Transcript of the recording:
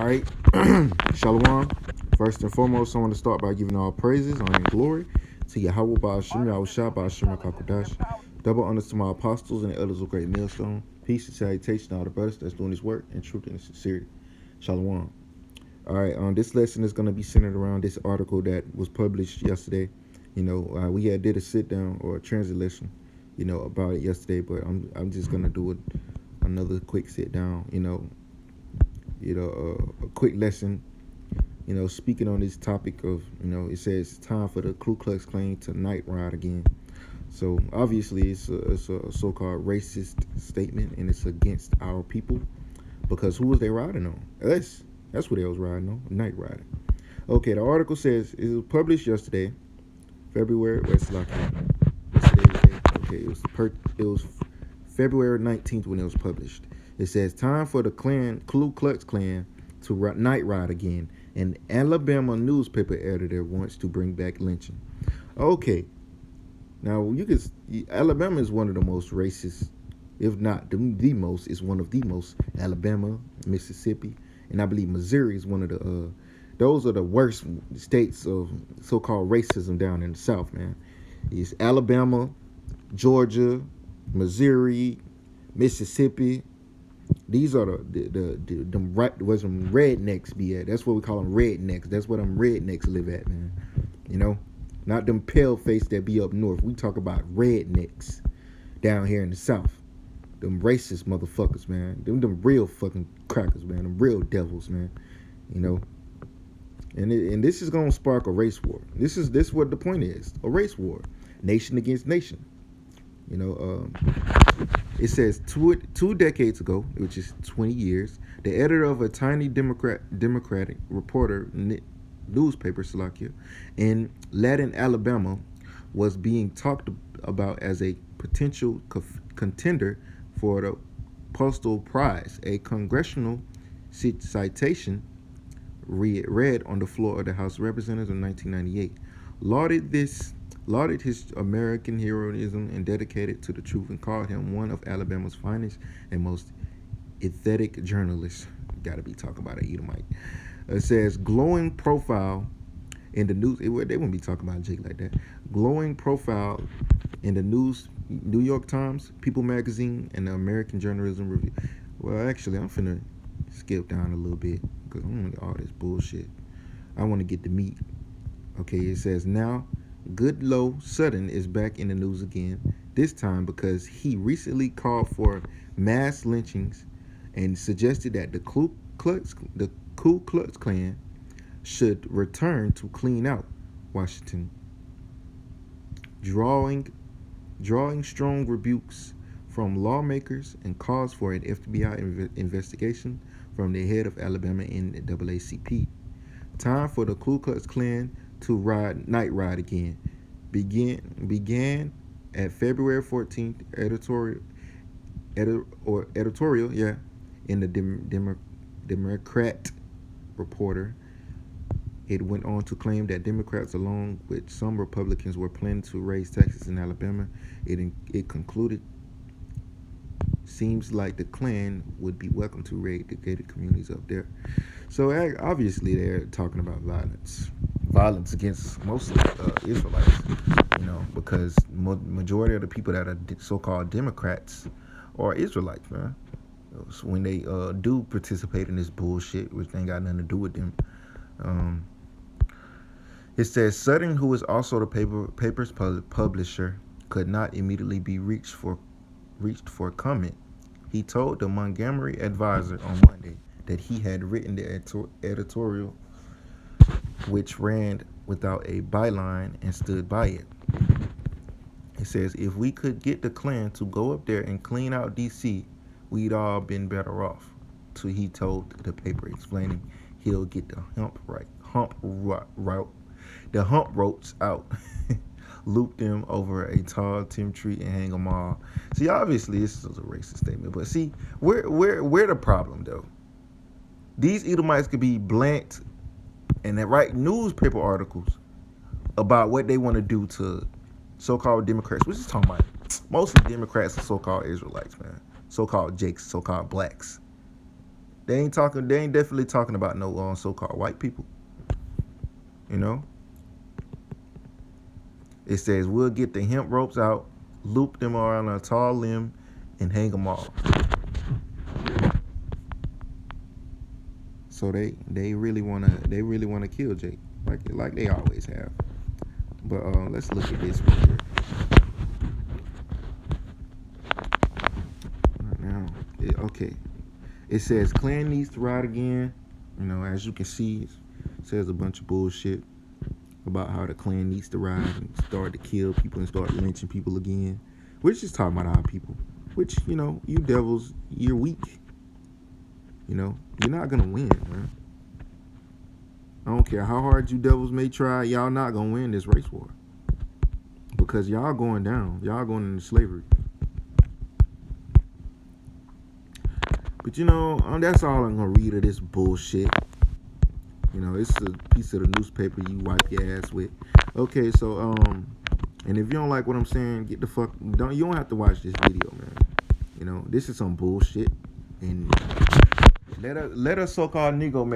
All right. Shalom. First and foremost, I want to start by giving all praises, honor, and glory to Yahweh Ba'ashim, Yahweh Shah Ba'ashim HaKakodash. Double honors to my apostles and the elders of Great Millstone. Peace and salutation to all the brothers that's doing this work in truth and sincerity. Shalom. All right. This lesson is going to be centered around this article that was published yesterday. We did a sit down or a translation, about it yesterday, but I'm just going to do another quick sit down, a quick lesson, speaking on this topic of, it says it's time for the Klu Klux Klan to night ride again. So obviously it's a so-called racist statement, and it's against our people, because who was they riding on? That's what they was riding on, night riding. Okay, the article says it was published yesterday, February. Okay, it was February 19th when it was published. It says, time for the Klu Klux Klan to night ride again. An Alabama newspaper editor wants to bring back lynching. Okay. Now, Alabama is one of the most racist, if not the most, is one of the most. Alabama, Mississippi, and I believe Missouri is one of the, those are the worst states of so-called racism down in the South, man. It's Alabama, Georgia, Missouri, Mississippi. These are them rednecks be at. That's what we call them, rednecks. That's where them rednecks live at, man. Not them pale face that be up north. We talk about rednecks down here in the South. Them racist motherfuckers, man. Them real fucking crackers, man. Them real devils, man. And this is gonna spark a race war. This is what the point is. A race war, nation against nation. It says two decades ago, which is 20 years, the editor of a tiny Democratic reporter newspaper, Salakia, in Latin Alabama, was being talked about as a potential contender for the Postal Prize. A congressional citation read on the floor of the House of Representatives in 1998 lauded his American heroism and dedicated to the truth, and called him one of Alabama's finest and most aesthetic journalists. Gotta be talking about an Edomite. It says glowing profile in the news. They wouldn't be talking about Jake like that. Glowing profile in the news, New York Times, People Magazine, and the American Journalism Review. Well, actually, I'm finna skip down a little bit because I don't want all this bullshit. I want to get the meat. Okay, it says now Goodlow Sutton is back in the news again, this time because he recently called for mass lynchings and suggested that the Ku Klux Klan should return to clean out Washington, drawing strong rebukes from lawmakers and calls for an FBI investigation from the head of Alabama NAACP. Time for the Ku Klux Klan to night ride again. Began at February 14th editorial, in the Democrat Reporter. It went on to claim that Democrats, along with some Republicans, were planning to raise taxes in Alabama. It concluded, seems like the Klan would be welcome to raid the gated communities up there. So obviously they're talking about violence against mostly Israelites, because majority of the people that are so-called Democrats are Israelites, man. So when they do participate in this bullshit, which ain't got nothing to do with them, it says Sutton, who is also the paper's publisher, could not immediately be reached for comment. He told the Montgomery Advisor on Monday that he had written the editorial, which ran without a byline, and stood by it. It says, if we could get the Klan to go up there and clean out D.C., we'd all been better off. So he told the paper, explaining he'll get the hump ropes out, loop them over a tall timber tree, and hang them all. See, obviously this is a racist statement, but see, where the problem though? These Edomites could be blunt and they write newspaper articles about what they want to do to so-called Democrats. We're just talking about mostly Democrats and so-called Israelites, man. So-called Jakes, so-called blacks. They ain't talking. They ain't definitely talking about no so-called white people. You know. It says we'll get the hemp ropes out, loop them around a tall limb, and hang them off. So they really wanna kill Jake like they always have. But let's look at this one here. Right now, okay. It says Klan needs to ride again. You know, as you can see, it says a bunch of bullshit about how the Klan needs to ride and start to kill people and start lynching people again. We're just talking about our people. Which, you know, you devils, you're weak. You know, you're not gonna win, man. I don't care how hard you devils may try, y'all not gonna win this race war. Because y'all going down. Y'all going into slavery. But you know, that's all I'm gonna read of this bullshit. You know, it's a piece of the newspaper you wipe your ass with. Okay, so and if you don't like what I'm saying, get the fuck you don't have to watch this video, man. You know, this is some bullshit. And let a so-called Negro make